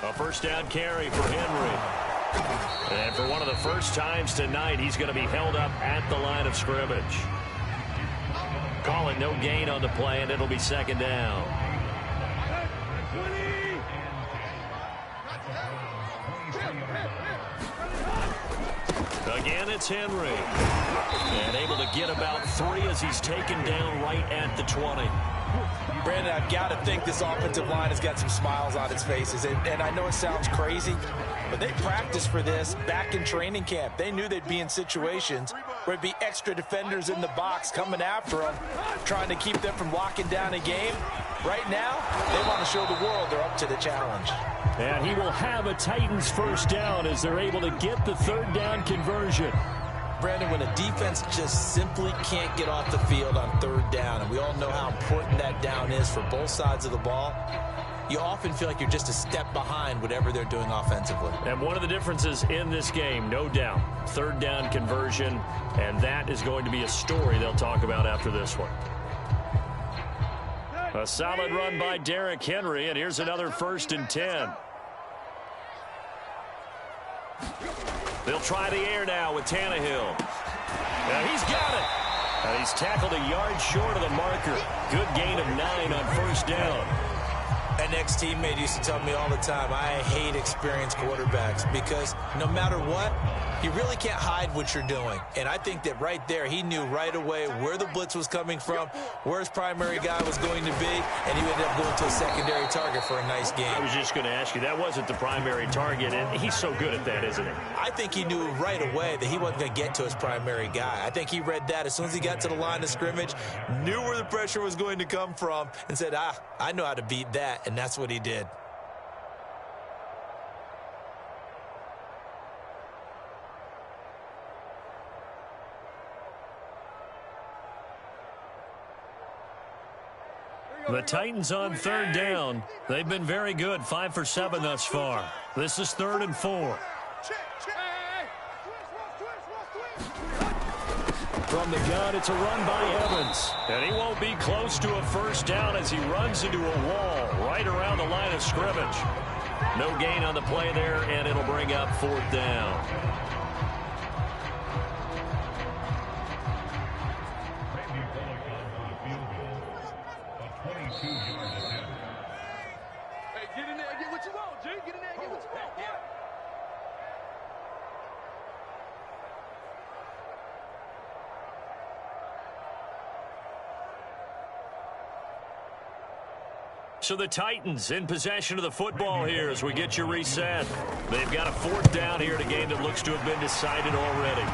A 1st down carry for Henry. And for one of the first times tonight, he's going to be held up at the line of scrimmage. Call it no gain on the play, and it'll be 2nd down. Again, it's Henry. And able to get about 3 as he's taken down right at the 20. Brandon, I've got to think this offensive line has got some smiles on its faces. And I know it sounds crazy, but they practiced for this back in training camp. They knew they'd be in situations where it'd be extra defenders in the box coming after them, trying to keep them from locking down a game. Right now, they want to show the world they're up to the challenge. And he will have a Titans 1st down as they're able to get the 3rd down conversion. Brandon, when a defense just simply can't get off the field on 3rd down, and we all know how important that down is for both sides of the ball, you often feel like you're just a step behind whatever they're doing offensively. And one of the differences in this game, no doubt, 3rd down conversion, and that is going to be a story they'll talk about after this one. A solid run by Derrick Henry, and here's another 1st and 10. They'll try the air now with Tannehill. Now he's got it. And he's tackled a yard short of the marker. Good gain of 9 on 1st down. And next teammate used to tell me all the time, I hate experienced quarterbacks because no matter what, you really can't hide what you're doing. And I think that right there, he knew right away where the blitz was coming from, where his primary guy was going to be, and he ended up going to a secondary target for a nice game. I was just going to ask you, that wasn't the primary target, and he's so good at that, isn't he? I think he knew right away that he wasn't going to get to his primary guy. I think he read that as soon as he got to the line of scrimmage, knew where the pressure was going to come from, and said, I know how to beat that, and that's what he did. The Titans on third down. They've been very good, 5 for 7 thus far. This is 3rd and 4. From the gun, it's a run by Evans. And he won't be close to a first down as he runs into a wall right around the line of scrimmage. No gain on the play there, and it'll bring up 4th down. So the Titans in possession of the football here as we get you reset. They've got a 4th down here in a game that looks to have been decided already.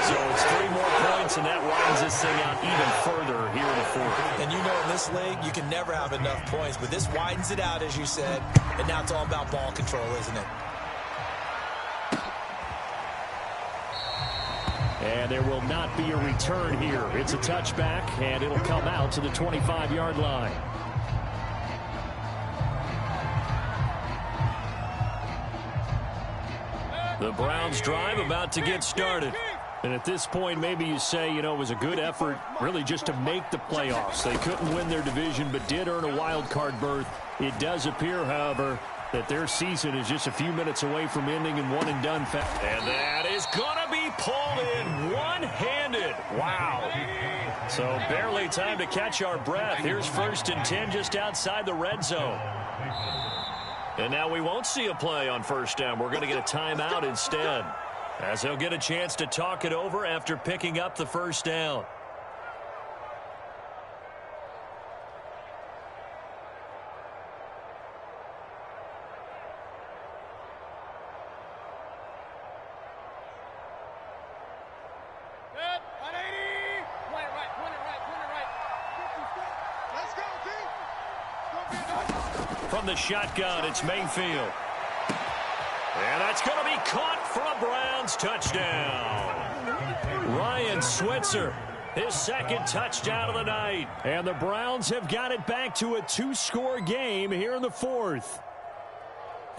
So it's 3 more points, and that widens this thing out even further here in the 4th. And you know in this league, you can never have enough points, but this widens it out, as you said, and now it's all about ball control, isn't it? And there will not be a return here. It's a touchback, and it'll come out to the 25-yard line. The Browns drive about to get started. And at this point, maybe you say, it was a good effort really just to make the playoffs. They couldn't win their division but did earn a wild card berth. It does appear, however, that their season is just a few minutes away from ending in one-and-done fashion. And that is going to be pulled in one-handed. Wow. So barely time to catch our breath. Here's 1st and 10 just outside the red zone. And now we won't see a play on 1st down. We're going to get a timeout instead, as he'll get a chance to talk it over after picking up the 1st down. From the shotgun, it's Mayfield. And that's going to be caught for a Browns touchdown. Ryan Switzer, his 2nd touchdown of the night. And the Browns have got it back to a 2-score game here in the 4th.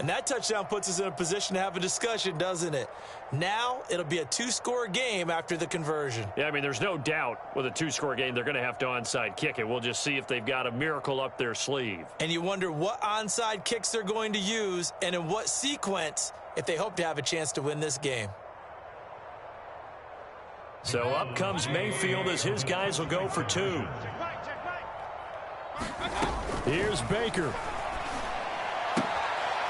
And that touchdown puts us in a position to have a discussion, doesn't it? Now it'll be a 2-score game after the conversion. Yeah, there's no doubt with a 2-score game they're going to have to onside kick it. We'll just see if they've got a miracle up their sleeve. And you wonder what onside kicks they're going to use and in what sequence if they hope to have a chance to win this game. So up comes Mayfield as his guys will go for 2. Here's Baker.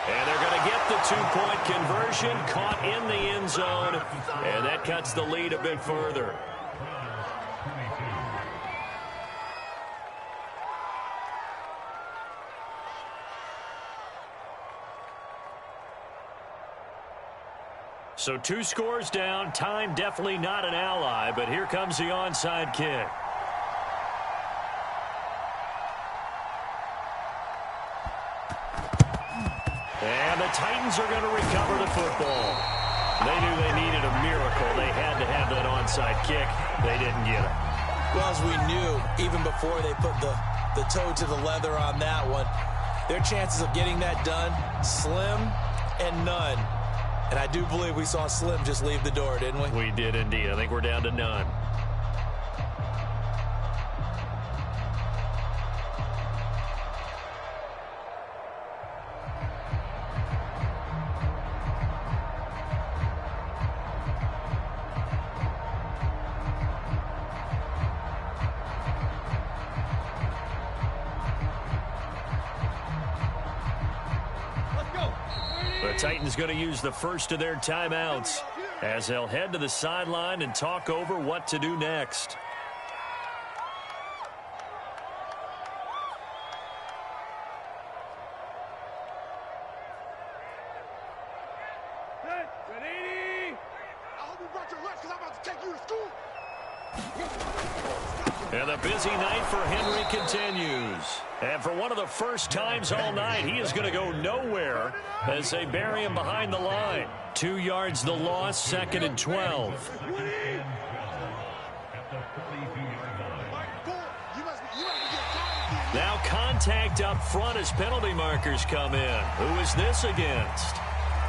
And they're going to get the 2-point conversion, caught in the end zone, and that cuts the lead a bit further. So 2 scores down, time definitely not an ally, but here comes the onside kick. And the Titans are going to recover the football. They knew they needed a miracle. They had to have that onside kick. They didn't get it. Well, as we knew, even before they put the toe to the leather on that one, their chances of getting that done, slim and none. And I do believe we saw Slim just leave the door, didn't we? We did indeed. I think we're down to none. The Titans going to use the first of their timeouts as they'll head to the sideline and talk over what to do next. And the busy night for Henry continues. And for one of the first times all night, he is going to go nowhere as they bury him behind the line. 2 yards the loss, 2nd and 12. Now contact up front as penalty markers come in. Who is this against?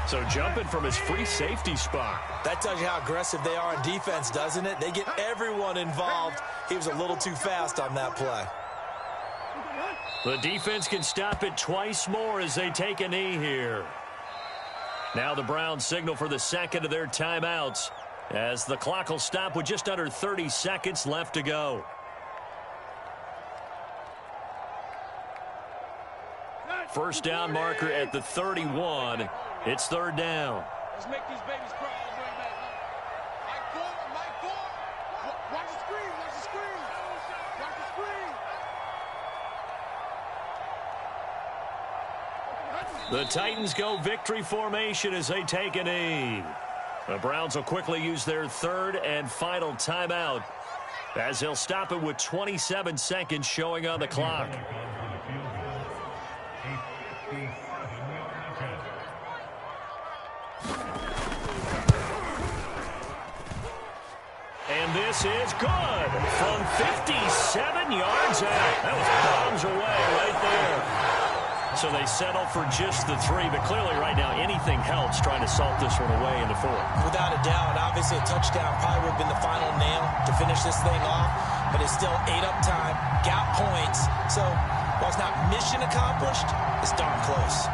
So jumping from his free safety spot. That tells you how aggressive they are on defense, doesn't it? They get everyone involved. He was a little too fast on that play. The defense can stop it twice more as they take a knee here. Now the Browns signal for the second of their timeouts as the clock will stop with just under 30 seconds left to go. First down marker at the 31. It's 3rd down. Let's make these babies cry. Mike Ford. Watch the screen. Watch the screen. Watch the screen. The Titans go victory formation as they take a knee. The Browns will quickly use their 3rd and final timeout as they'll stop it with 27 seconds showing on the clock. And this is good from 57 yards out. That was bombs away right there. So they settle for just the 3, but clearly right now anything helps trying to salt this one away in the 4th. Without a doubt, obviously a touchdown probably would have been the final nail to finish this thing off, but it's still 8 up time, got points. So while it's not mission accomplished, it's darn close.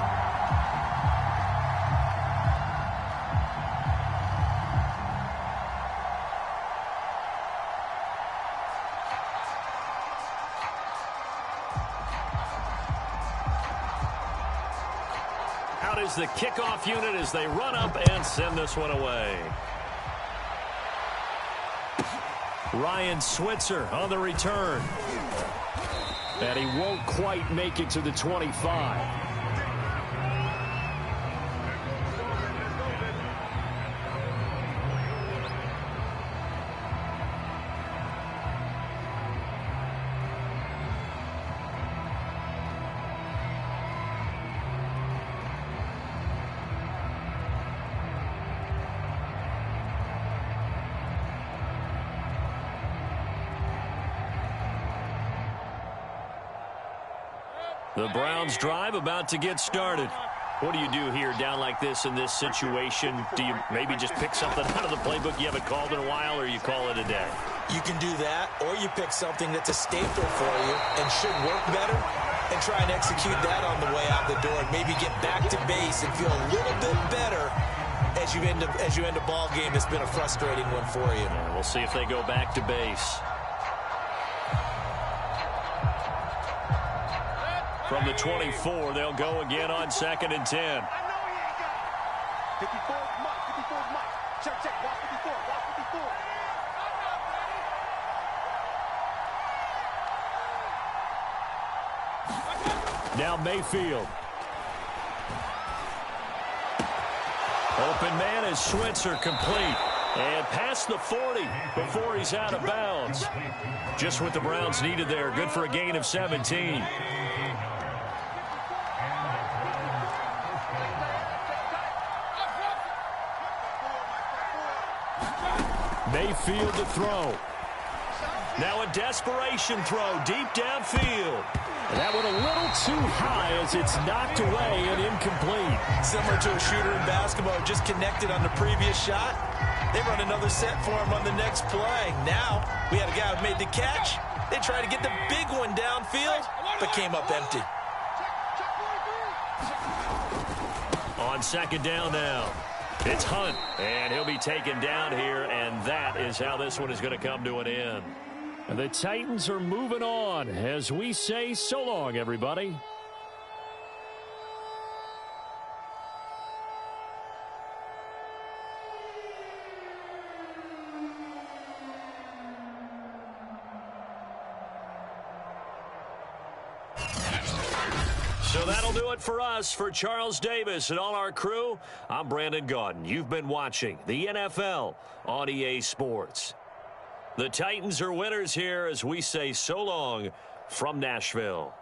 Is the kickoff unit as they run up and send this one away. Ryan Switzer on the return. And he won't quite make it to the 25. The Browns drive about to get started. What do you do here down like this in this situation? Do you maybe just pick something out of the playbook you haven't called in a while, or you call it a day? You can do that, or you pick something that's a staple for you and should work better and try and execute that on the way out the door and maybe get back to base and feel a little bit better as you end a ball game that's been a frustrating one for you. Yeah, we'll see if they go back to base. From the 24, they'll go again on 2nd and 10. I know he ain't got it. 54 Mike. 54 Mike. Check. Watch 54. Watch 54. Now Mayfield. Open man is Switzer, complete. And past the 40 before he's out of bounds. Just what the Browns needed there. Good for a gain of 17. Mayfield to throw. Now a desperation throw deep downfield. And that one a little too high as it's knocked away and incomplete. Similar to a shooter in basketball, just connected on the previous shot. They run another set for him on the next play. Now we had a guy who made the catch. They tried to get the big one downfield, but came up empty. On 2nd down now. It's Hunt, and he'll be taken down here, and that is how this one is going to come to an end. And the Titans are moving on as we say so long, everybody. So that'll do it for us. For Charles Davis and all our crew, I'm Brandon Gaudin. You've been watching the NFL on EA Sports. The Titans are winners here as we say so long from Nashville.